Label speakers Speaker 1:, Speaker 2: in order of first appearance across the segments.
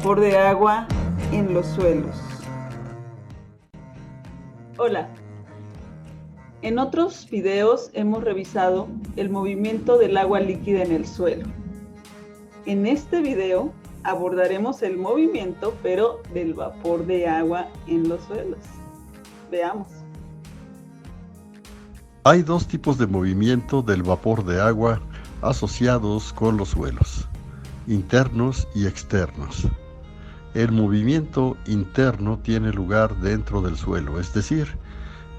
Speaker 1: vapor de agua en los suelos. Hola, en otros videos hemos revisado el movimiento del agua líquida en el suelo. En este video abordaremos el movimiento, pero del vapor de agua en los suelos. Veamos.
Speaker 2: Hay dos tipos de movimiento del vapor de agua asociados con los suelos, internos y externos. El movimiento interno tiene lugar dentro del suelo, es decir,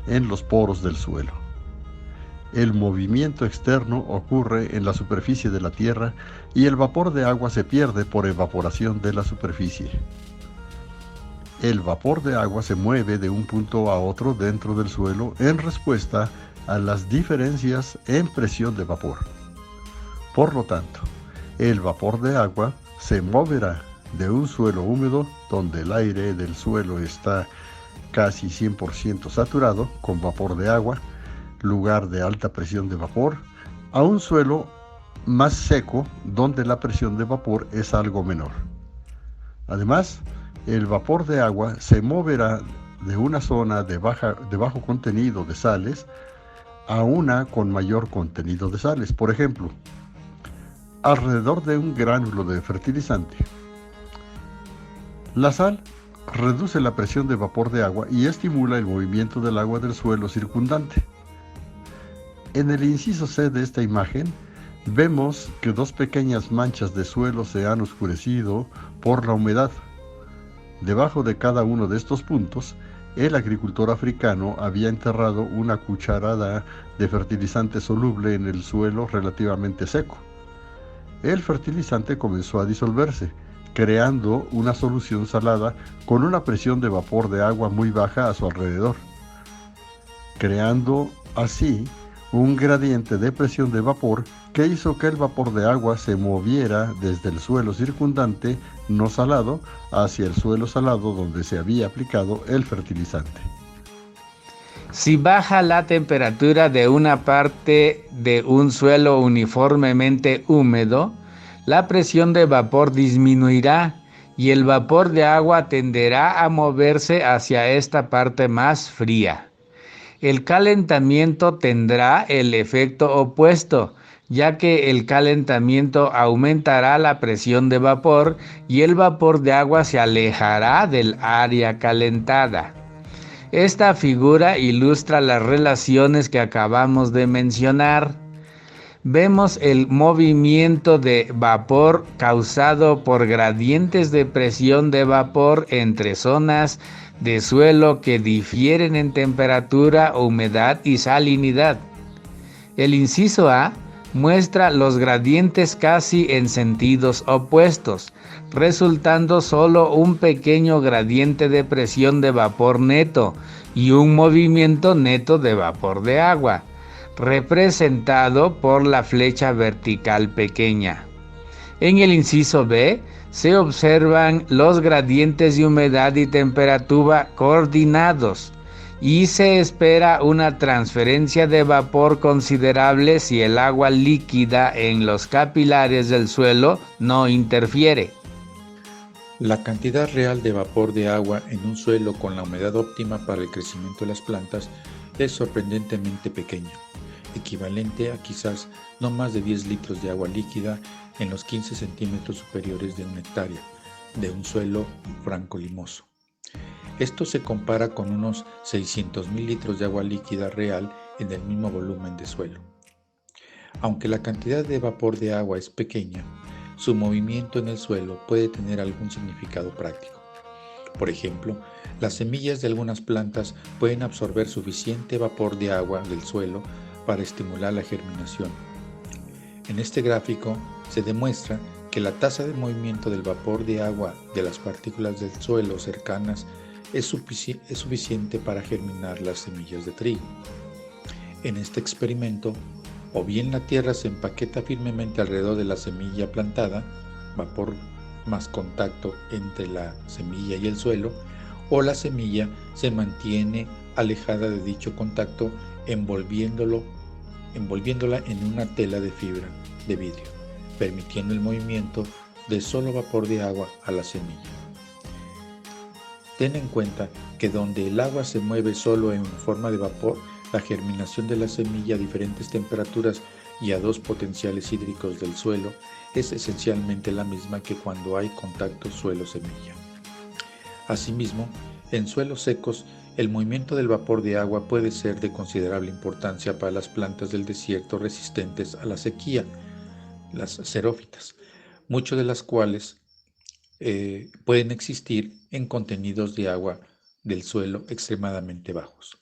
Speaker 2: en los poros del suelo. El movimiento externo ocurre en la superficie de la tierra y el vapor de agua se pierde por evaporación de la superficie. El vapor de agua se mueve de un punto a otro dentro del suelo en respuesta a las diferencias en presión de vapor. Por lo tanto, el vapor de agua se moverá de un suelo húmedo, donde el aire del suelo está casi 100% saturado con vapor de agua, lugar de alta presión de vapor, a un suelo más seco, donde la presión de vapor es algo menor. Además, el vapor de agua se moverá de una zona de bajo contenido de sales a una con mayor contenido de sales. Por ejemplo, alrededor de un gránulo de fertilizante. La sal reduce la presión de vapor de agua y estimula el movimiento del agua del suelo circundante. En el inciso C de esta imagen, vemos que dos pequeñas manchas de suelo se han oscurecido por la humedad. Debajo de cada uno de estos puntos, el agricultor africano había enterrado una cucharada de fertilizante soluble en el suelo relativamente seco. El fertilizante comenzó a disolverse, creando una solución salada con una presión de vapor de agua muy baja a su alrededor, creando así un gradiente de presión de vapor que hizo que el vapor de agua se moviera desde el suelo circundante no salado hacia el suelo salado donde se había aplicado el fertilizante.
Speaker 3: Si baja la temperatura de una parte de un suelo uniformemente húmedo, la presión de vapor disminuirá y el vapor de agua tenderá a moverse hacia esta parte más fría. El calentamiento tendrá el efecto opuesto, ya que el calentamiento aumentará la presión de vapor y el vapor de agua se alejará del área calentada. Esta figura ilustra las relaciones que acabamos de mencionar. Vemos el movimiento de vapor causado por gradientes de presión de vapor entre zonas de suelo que difieren en temperatura, humedad y salinidad. El inciso A muestra los gradientes casi en sentidos opuestos, resultando solo un pequeño gradiente de presión de vapor neto y un movimiento neto de vapor de agua, representado por la flecha vertical pequeña. En el inciso B se observan los gradientes de humedad y temperatura coordinados y se espera una transferencia de vapor considerable si el agua líquida en los capilares del suelo no interfiere.
Speaker 4: La cantidad real de vapor de agua en un suelo con la humedad óptima para el crecimiento de las plantas es sorprendentemente pequeña, equivalente a quizás no más de 10 litros de agua líquida en los 15 centímetros superiores de una hectárea de un suelo franco limoso. Esto se compara con unos 600.000 litros de agua líquida real en el mismo volumen de suelo. Aunque la cantidad de vapor de agua es pequeña, su movimiento en el suelo puede tener algún significado práctico. Por ejemplo, las semillas de algunas plantas pueden absorber suficiente vapor de agua del suelo para estimular la germinación. En este gráfico se demuestra que la tasa de movimiento del vapor de agua de las partículas del suelo cercanas es suficiente para germinar las semillas de trigo. En este experimento, o bien la tierra se empaqueta firmemente alrededor de la semilla plantada, vapor más contacto entre la semilla y el suelo, o la semilla se mantiene alejada de dicho contacto envolviéndola en una tela de fibra de vidrio, permitiendo el movimiento de solo vapor de agua a la semilla. Ten en cuenta que donde el agua se mueve solo en forma de vapor, la germinación de la semilla a diferentes temperaturas y a 2 potenciales hídricos del suelo es esencialmente la misma que cuando hay contacto suelo-semilla. Asimismo, en suelos secos, el movimiento del vapor de agua puede ser de considerable importancia para las plantas del desierto resistentes a la sequía, las xerófitas, muchas de las cuales pueden existir en contenidos de agua del suelo extremadamente bajos.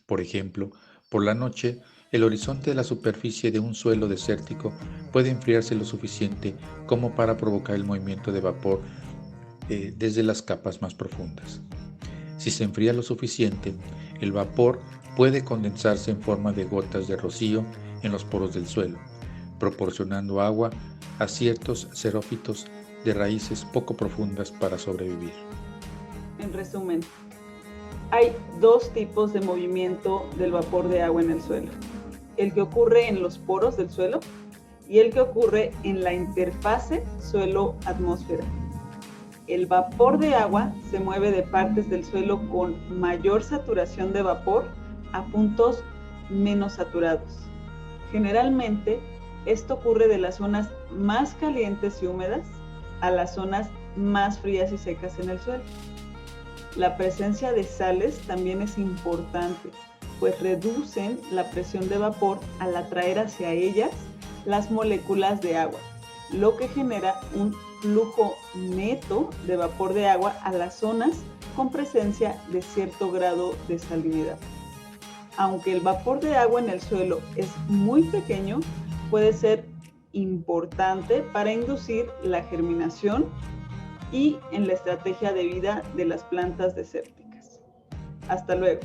Speaker 4: Por ejemplo, por la noche, el horizonte de la superficie de un suelo desértico puede enfriarse lo suficiente como para provocar el movimiento de vapor desde las capas más profundas. Si se enfría lo suficiente, el vapor puede condensarse en forma de gotas de rocío en los poros del suelo, proporcionando agua a ciertos xerófitos de raíces poco profundas para sobrevivir.
Speaker 1: En resumen, hay 2 tipos de movimiento del vapor de agua en el suelo: el que ocurre en los poros del suelo y el que ocurre en la interfase suelo-atmósfera. El vapor de agua se mueve de partes del suelo con mayor saturación de vapor a puntos menos saturados. Generalmente, esto ocurre de las zonas más calientes y húmedas a las zonas más frías y secas en el suelo. La presencia de sales también es importante, pues reducen la presión de vapor al atraer hacia ellas las moléculas de agua, lo que genera un flujo neto de vapor de agua a las zonas con presencia de cierto grado de salinidad. Aunque el vapor de agua en el suelo es muy pequeño, puede ser importante para inducir la germinación y en la estrategia de vida de las plantas desérticas. Hasta luego.